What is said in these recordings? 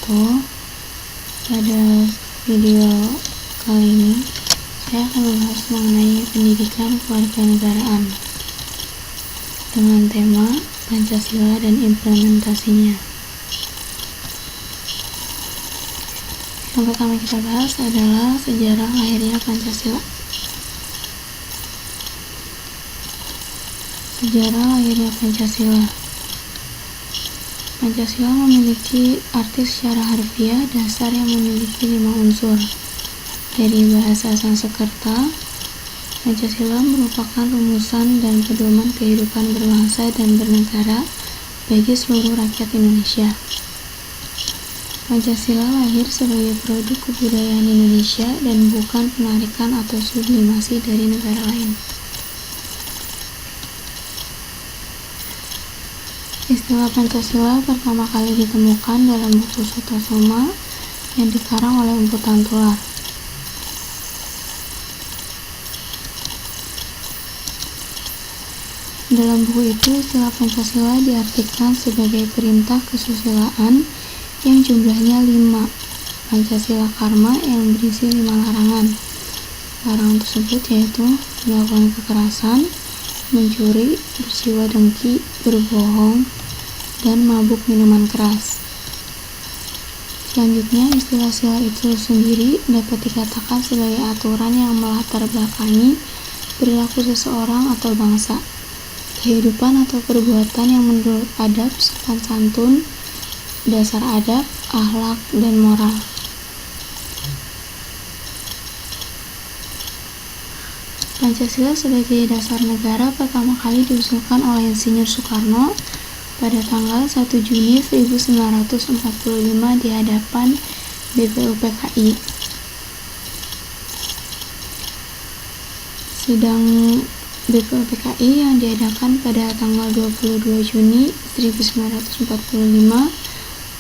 wabarakatuh. Pada video kali ini saya akan membahas mengenai pendidikan kewarganegaraan dengan tema Pancasila dan implementasinya. Yang pertama kita bahas adalah sejarah lahirnya Pancasila. Sejarah lahirnya Pancasila. Pancasila memiliki arti secara harfiah dasar yang memiliki 5 unsur. Dari bahasa Sanskerta, Pancasila merupakan rumusan dan pedoman kehidupan berbangsa dan bernegara bagi seluruh rakyat Indonesia. Pancasila lahir sebagai produk kebudayaan Indonesia dan bukan penarikan atau sublimasi dari negara lain. Istilah Pancasila pertama kali ditemukan dalam buku Sutasoma yang dikarang oleh Empu Tantular. Dalam buku itu, istilah Pancasila diartikan sebagai perintah kesusilaan yang jumlahnya 5, Pancasila Karma yang berisi 5 larangan. Larangan tersebut yaitu melakukan kekerasan, mencuri, berjiwa dengki, berbohong, dan mabuk minuman keras. Selanjutnya, istilah sila itu sendiri dapat dikatakan sebagai aturan yang melatar belakangi perilaku seseorang atau bangsa, kehidupan atau perbuatan yang menurut adab, sopan santun, dasar adab, akhlak, dan moral. Pancasila sebagai dasar negara pertama kali diusulkan oleh Insinyur Soekarno pada tanggal 1 Juni 1945 di hadapan BPUPKI. Sidang BPUPKI yang diadakan pada tanggal 22 Juni 1945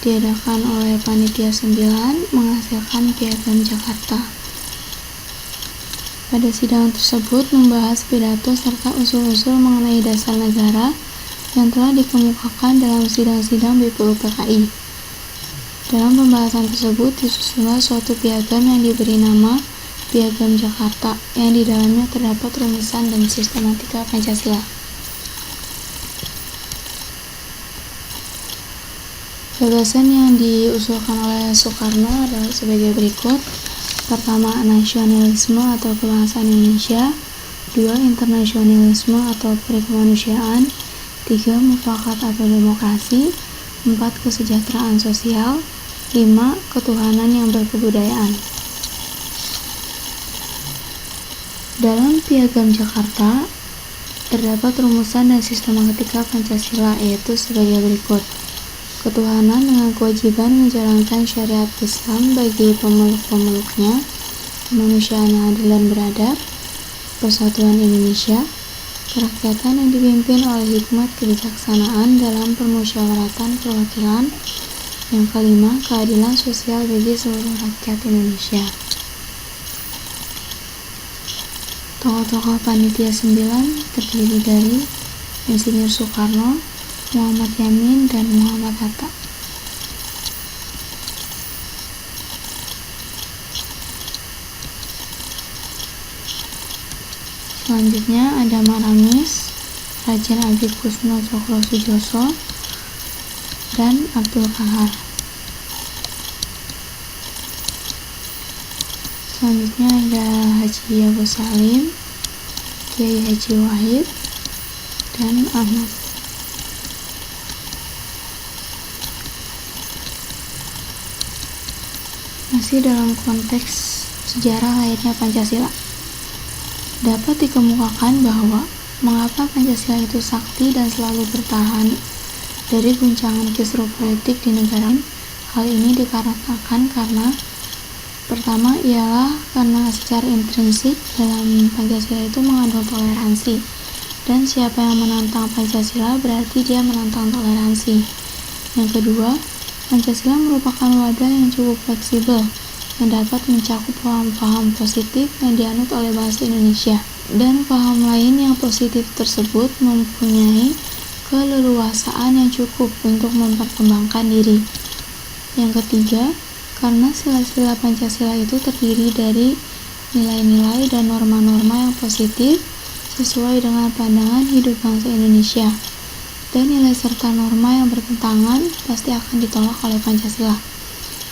diadakan oleh Panitia 9 menghasilkan Piagam Jakarta. Pada sidang tersebut membahas pidato serta usul-usul mengenai dasar negara yang telah dikemukakan dalam sidang-sidang BPUPKI. Dalam pembahasan tersebut disusunlah suatu piagam yang diberi nama Piagam Jakarta yang di dalamnya terdapat rumusan dan sistematika Pancasila. Gagasan yang diusulkan oleh Soekarno adalah sebagai berikut. Pertama, nasionalisme atau kebangsaan Indonesia. 2, internasionalisme atau perikemanusiaan. 3, mufakat atau demokrasi. 4, kesejahteraan sosial. 5, ketuhanan yang berkebudayaan. Dalam Piagam Jakarta terdapat rumusan dan sistematika Pancasila yaitu sebagai berikut. Ketuhanan dengan kewajiban menjalankan syariat Islam bagi pemeluk-pemeluknya, kemanusiaan yang adil dan beradab, persatuan Indonesia, kerakyatan yang dipimpin oleh hikmat kebijaksanaan dalam permusyawaratan perwakilan. Yang kelima, keadilan sosial bagi seluruh rakyat Indonesia. Tokoh-tokoh Panitia 9 terdiri dari Insinyur Soekarno, Muhammad Yamin, dan Muhammad Hatta. Selanjutnya ada Maramis, Rajen Abi Kusno Cokro Sujoso, dan Abdul Kahar. Selanjutnya ada Haji Abu Salim, Kiai Haji Wahid, dan Ahmad. Masih dalam konteks sejarah lahirnya Pancasila, dapat dikemukakan bahwa mengapa Pancasila itu sakti dan selalu bertahan dari guncangan kisruh politik di negara. Hal ini dikarenakan karena pertama ialah karena secara intrinsik dalam Pancasila itu mengandung toleransi, dan siapa yang menantang Pancasila berarti dia menantang toleransi. Yang kedua, Pancasila merupakan wadah yang cukup fleksibel yang dapat mencakup paham-paham positif yang dianut oleh bangsa Indonesia, dan paham lain yang positif tersebut mempunyai keleluasaan yang cukup untuk memperkembangkan diri. Yang ketiga, karena sila-sila Pancasila itu terdiri dari nilai-nilai dan norma-norma yang positif sesuai dengan pandangan hidup bangsa Indonesia, dan nilai serta norma yang bertentangan pasti akan ditolak oleh Pancasila.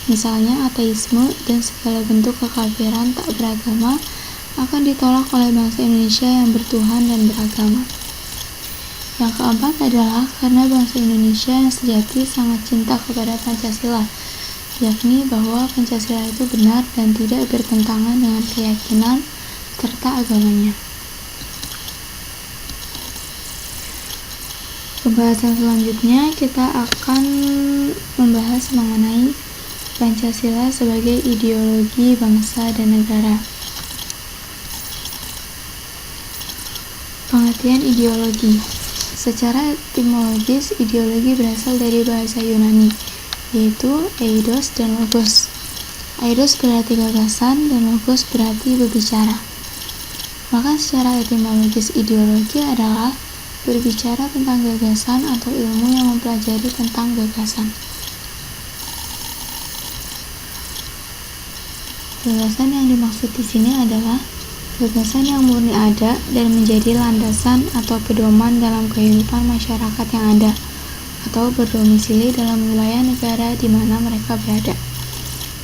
Misalnya ateisme dan segala bentuk kekafiran tak beragama akan ditolak oleh bangsa Indonesia yang bertuhan dan beragama. Yang keempat adalah karena bangsa Indonesia yang sejati sangat cinta kepada Pancasila, yakni bahwa Pancasila itu benar dan tidak bertentangan dengan keyakinan serta agamanya. Pembahasan selanjutnya kita akan membahas mengenai Pancasila sebagai ideologi bangsa dan negara. Pengertian ideologi. Secara etimologis, ideologi berasal dari bahasa Yunani, yaitu eidos dan logos. Eidos berarti gagasan dan logos berarti berbicara. Maka secara etimologis ideologi adalah berbicara tentang gagasan atau ilmu yang mempelajari tentang gagasan. Gagasan yang dimaksud di sini adalah gagasan yang murni ada dan menjadi landasan atau pedoman dalam kehidupan masyarakat yang ada atau berdomisili dalam wilayah negara di mana mereka berada.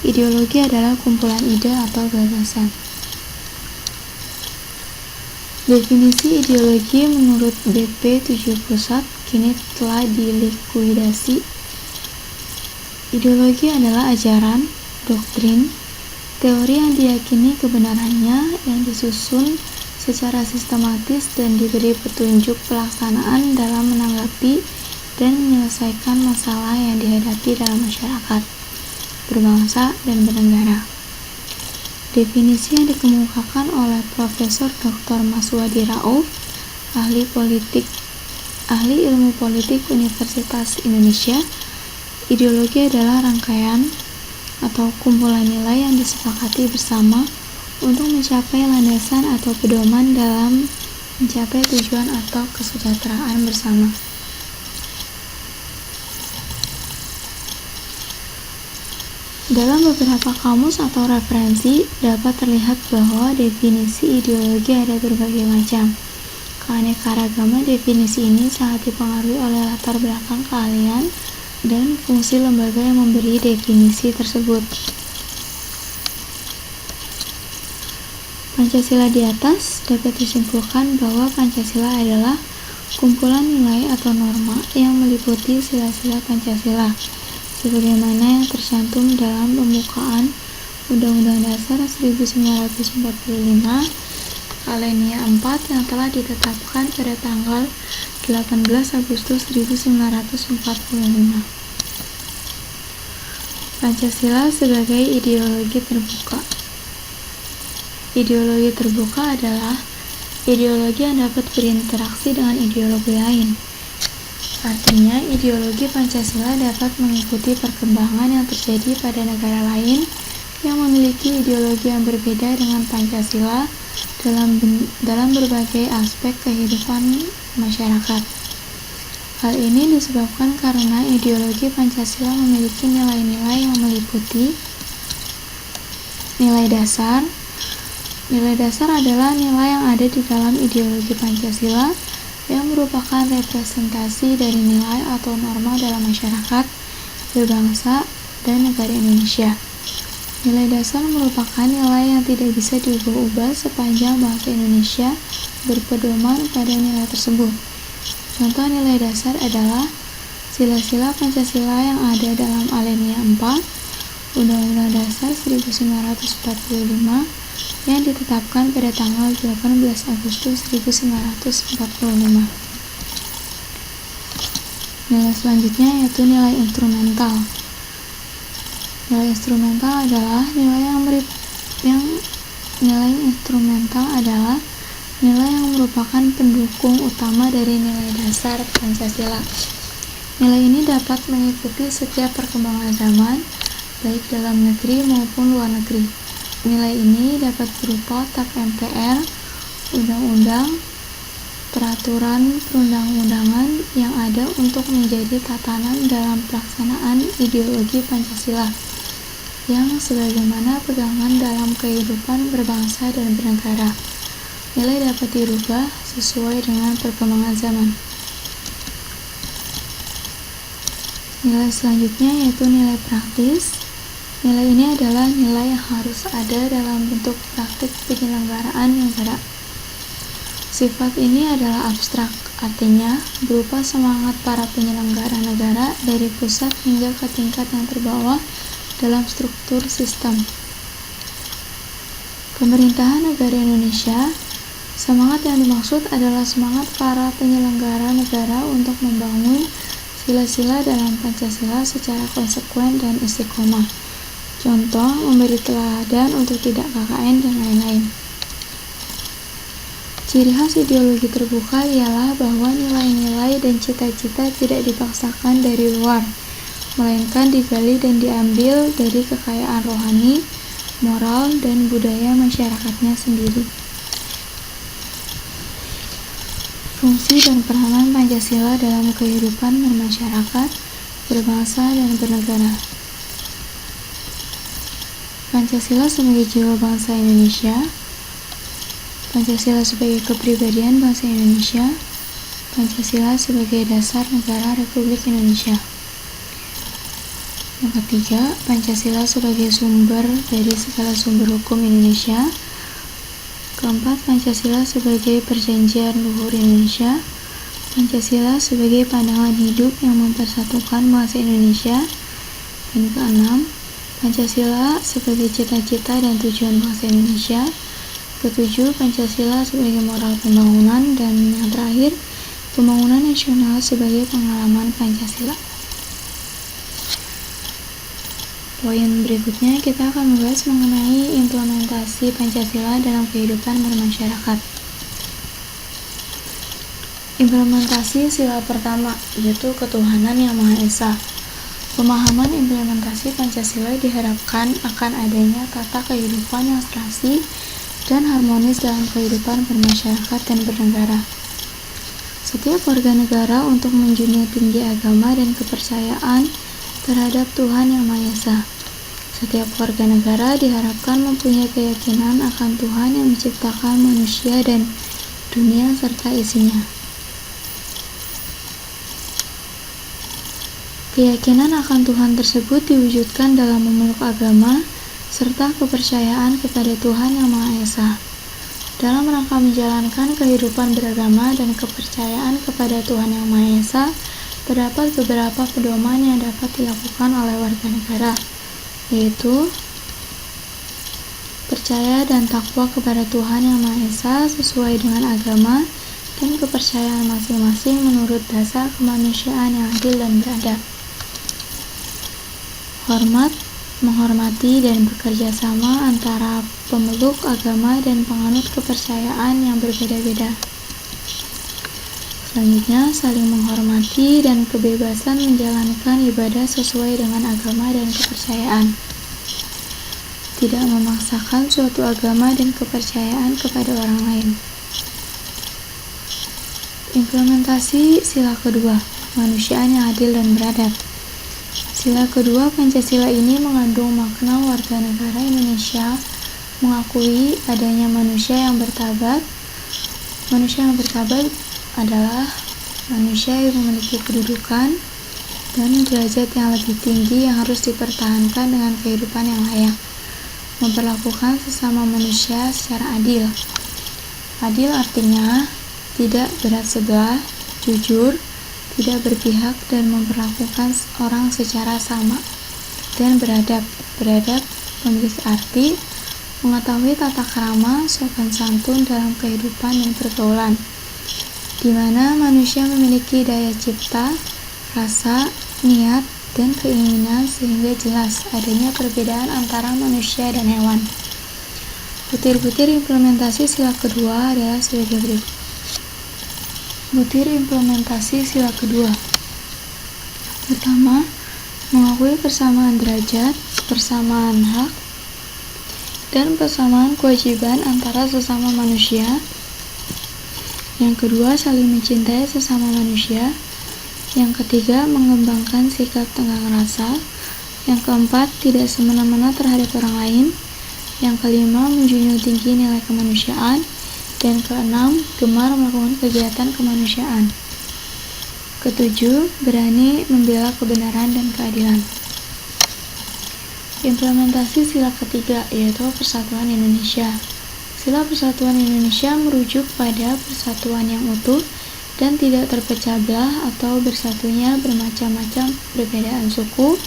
Ideologi adalah kumpulan ide atau gagasan. Definisi ideologi menurut BP 7 Pusat kini telah dilikuidasi. Ideologi adalah ajaran, doktrin, teori yang diyakini kebenarannya yang disusun secara sistematis dan diberi petunjuk pelaksanaan dalam menanggapi dan menyelesaikan masalah yang dihadapi dalam masyarakat, berbangsa, dan bernegara. Definisi yang dikemukakan oleh Profesor Dr. Maswadi Rauf, ahli ilmu politik Universitas Indonesia, ideologi adalah rangkaian atau kumpulan nilai yang disepakati bersama untuk mencapai landasan atau pedoman dalam mencapai tujuan atau kesejahteraan bersama. Dalam beberapa kamus atau referensi dapat terlihat bahwa definisi ideologi ada berbagai macam. Keanekaragaman definisi ini sangat dipengaruhi oleh latar belakang keahlian dan fungsi lembaga yang memberi definisi tersebut. Pancasila di atas dapat disimpulkan bahwa Pancasila adalah kumpulan nilai atau norma yang meliputi sila-sila Pancasila, sebagaimana yang tercantum dalam pembukaan Undang-Undang Dasar 1945 Alinea 4 yang telah ditetapkan pada tanggal 18 Agustus 1945. Pancasila sebagai ideologi terbuka. Ideologi terbuka adalah ideologi yang dapat berinteraksi dengan ideologi lain. Artinya, ideologi Pancasila dapat mengikuti perkembangan yang terjadi pada negara lain yang memiliki ideologi yang berbeda dengan Pancasila dalam berbagai aspek kehidupan masyarakat. Hal ini disebabkan karena ideologi Pancasila memiliki nilai-nilai yang meliputi nilai dasar. Nilai dasar adalah nilai yang ada di dalam ideologi Pancasila yang merupakan representasi dari nilai atau norma dalam masyarakat, berbangsa, dan negara Indonesia. Nilai dasar merupakan nilai yang tidak bisa diubah-ubah sepanjang bangsa Indonesia berpedoman pada nilai tersebut. Contoh nilai dasar adalah sila-sila Pancasila yang ada dalam Alinea 4 Undang-Undang Dasar 1945 yang ditetapkan pada tanggal 18 Agustus 1945. Nilai selanjutnya yaitu nilai instrumental. Nilai instrumental adalah nilai yang merupakan pendukung utama dari nilai dasar Pancasila. Nilai ini dapat mengikuti setiap perkembangan zaman, baik dalam negeri maupun luar negeri. Nilai ini dapat berupa tap MPR, undang-undang, peraturan perundang-undangan yang ada untuk menjadi tatanan dalam pelaksanaan ideologi Pancasila yang sebagaimana pegangan dalam kehidupan berbangsa dan bernegara. Nilai dapat dirubah sesuai dengan perkembangan zaman. Nilai selanjutnya yaitu nilai praktis. Nilai ini adalah nilai yang harus ada dalam bentuk praktik penyelenggaraan negara. Sifat ini adalah abstrak, artinya berupa semangat para penyelenggara negara dari pusat hingga ke tingkat yang terbawah dalam struktur sistem. Pemerintahan negara Indonesia, semangat yang dimaksud adalah semangat para penyelenggara negara untuk membangun sila-sila dalam Pancasila secara konsekuen dan istiqomah. Contoh, memberi teladan untuk tidak KKN dan lain-lain. Ciri khas ideologi terbuka ialah bahwa nilai-nilai dan cita-cita tidak dipaksakan dari luar, melainkan digali dan diambil dari kekayaan rohani, moral, dan budaya masyarakatnya sendiri. Fungsi dan peranan Pancasila dalam kehidupan bermasyarakat, berbangsa, dan bernegara. Pancasila sebagai jiwa bangsa Indonesia, Pancasila sebagai kepribadian bangsa Indonesia, Pancasila sebagai dasar negara Republik Indonesia. Yang ketiga, Pancasila sebagai sumber dari segala sumber hukum Indonesia. Keempat, Pancasila sebagai perjanjian luhur Indonesia. Pancasila sebagai pandangan hidup yang mempersatukan bangsa Indonesia. Dan keenam, Pancasila sebagai cita-cita dan tujuan bangsa Indonesia. Ketujuh, Pancasila sebagai moral pembangunan. Dan yang terakhir, pembangunan nasional sebagai pengalaman Pancasila. Poin berikutnya kita akan membahas mengenai implementasi Pancasila dalam kehidupan bermasyarakat. Implementasi sila pertama, yaitu ketuhanan yang Maha Esa. Pemahaman implementasi Pancasila diharapkan akan adanya tata kehidupan yang serasi dan harmonis dalam kehidupan bermasyarakat dan bernegara. Setiap warga negara untuk menjunjung tinggi agama dan kepercayaan terhadap Tuhan Yang Maha Esa. Setiap warga negara diharapkan mempunyai keyakinan akan Tuhan yang menciptakan manusia dan dunia serta isinya. Keyakinan akan Tuhan tersebut diwujudkan dalam memeluk agama serta kepercayaan kepada Tuhan Yang Maha Esa. Dalam rangka menjalankan kehidupan beragama dan kepercayaan kepada Tuhan Yang Maha Esa, terdapat beberapa pedoman yang dapat dilakukan oleh warga negara, yaitu percaya dan takwa kepada Tuhan Yang Maha Esa sesuai dengan agama dan kepercayaan masing-masing menurut dasar kemanusiaan yang adil dan beradab. Hormat, menghormati dan bekerja sama antara pemeluk agama dan penganut kepercayaan yang berbeda-beda. Selanjutnya, saling menghormati dan kebebasan menjalankan ibadah sesuai dengan agama dan kepercayaan. Tidak memaksakan suatu agama dan kepercayaan kepada orang lain. Implementasi sila kedua, kemanusiaan yang adil dan beradab. Sila kedua Pancasila ini mengandung makna warga negara Indonesia mengakui adanya manusia yang bermartabat. Manusia yang bermartabat adalah manusia yang memiliki kedudukan dan derajat yang lebih tinggi yang harus dipertahankan dengan kehidupan yang layak. Memperlakukan sesama manusia secara adil. Adil artinya tidak berat sebelah, jujur, tidak berpihak dan memperlakukan orang secara sama, dan beradab. Beradab memiliki arti mengetahui tata krama, sopan santun dalam kehidupan dan pergaulan, di mana manusia memiliki daya cipta, rasa, niat, dan keinginan sehingga jelas adanya perbedaan antara manusia dan hewan. Butir-butir implementasi sila kedua adalah sebagai berikut. Butir implementasi sila kedua. Pertama, mengakui persamaan derajat, persamaan hak, dan persamaan kewajiban antara sesama manusia. Yang kedua, saling mencintai sesama manusia. Yang ketiga, mengembangkan sikap tenggang rasa. Yang keempat, tidak semena-mena terhadap orang lain. Yang kelima, menjunjung tinggi nilai kemanusiaan. Dan keenam, gemar melakukan kegiatan kemanusiaan. Ketujuh, berani membela kebenaran dan keadilan. Implementasi sila ketiga, yaitu Persatuan Indonesia. Sila Persatuan Indonesia merujuk pada persatuan yang utuh dan tidak terpecah belah atau bersatunya bermacam-macam perbedaan suku,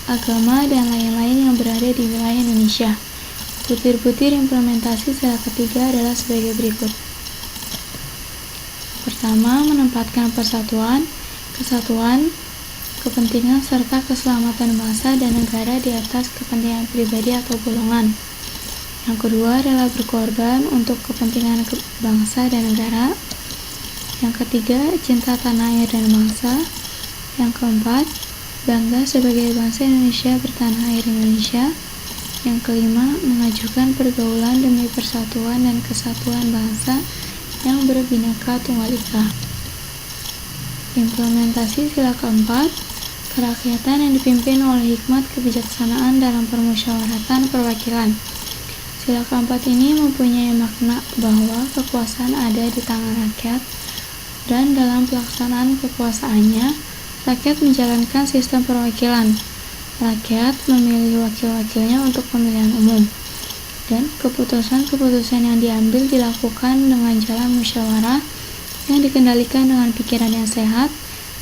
agama, dan lain-lain yang berada di wilayah Indonesia. Butir-butir implementasi sila ketiga adalah sebagai berikut. Pertama, menempatkan persatuan, kesatuan, kepentingan, serta keselamatan bangsa dan negara di atas kepentingan pribadi atau golongan. Yang kedua adalah berkorban untuk kepentingan bangsa dan negara. Yang ketiga, cinta tanah air dan bangsa. Yang keempat, bangga sebagai bangsa Indonesia bertanah air Indonesia. Yang kelima, mengajukan pergaulan demi persatuan dan kesatuan bangsa yang berbineka tunggal ika. Implementasi sila keempat, kerakyatan yang dipimpin oleh hikmat kebijaksanaan dalam permusyawaratan perwakilan. Sila keempat ini mempunyai makna bahwa kekuasaan ada di tangan rakyat dan dalam pelaksanaan kekuasaannya, rakyat menjalankan sistem perwakilan. Rakyat memilih wakil-wakilnya untuk pemilihan umum, dan keputusan-keputusan yang diambil dilakukan dengan jalan musyawarah yang dikendalikan dengan pikiran yang sehat,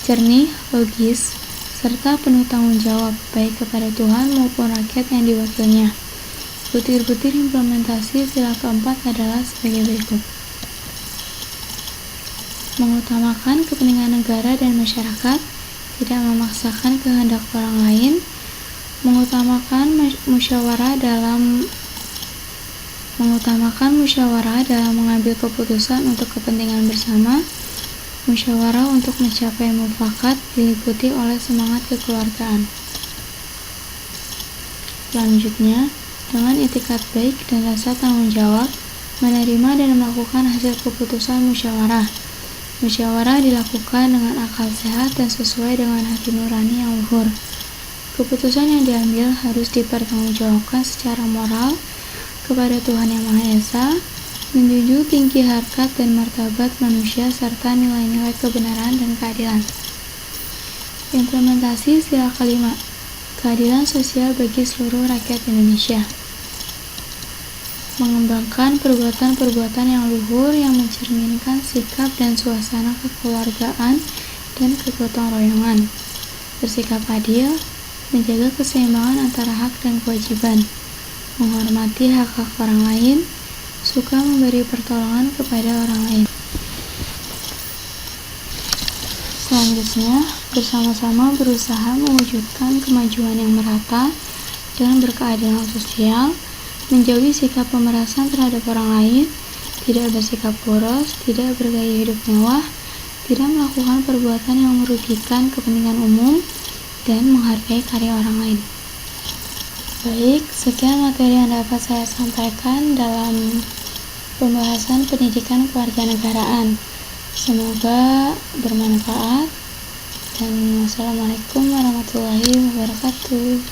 jernih, logis, serta penuh tanggung jawab baik kepada Tuhan maupun rakyat yang diwakilnya. Butir-butir implementasi sila keempat adalah sebagai berikut. Mengutamakan kepentingan negara dan masyarakat, tidak memaksakan kehendak orang lain, mengutamakan musyawarah dalam mengambil keputusan untuk kepentingan bersama, musyawarah untuk mencapai mufakat diliputi oleh semangat kekeluargaan. Selanjutnya, dengan itikat baik dan rasa tanggung jawab, menerima dan melakukan hasil keputusan musyawarah. Musyawarah dilakukan dengan akal sehat dan sesuai dengan hati nurani yang luhur. Keputusan yang diambil harus dipertanggungjawabkan secara moral kepada Tuhan Yang Maha Esa, menjunjung tinggi harkat dan martabat manusia serta nilai-nilai kebenaran dan keadilan. Implementasi sila kelima, keadilan sosial bagi seluruh rakyat Indonesia. Mengembangkan perbuatan-perbuatan yang luhur yang mencerminkan sikap dan suasana kekeluargaan dan kegotong royongan. Bersikap adil, menjaga keseimbangan antara hak dan kewajiban, menghormati hak-hak orang lain, suka memberi pertolongan kepada orang lain. Selanjutnya, bersama-sama berusaha mewujudkan kemajuan yang merata dan berkeadilan sosial, menjauhi sikap pemerasan terhadap orang lain, tidak bersikap boros, tidak bergaya hidup mewah, tidak melakukan perbuatan yang merugikan kepentingan umum, dan menghargai karya orang lain. Baik, sekian materi yang dapat saya sampaikan dalam pembahasan pendidikan kewarganegaraan. Semoga bermanfaat, dan wassalamualaikum warahmatullahi wabarakatuh.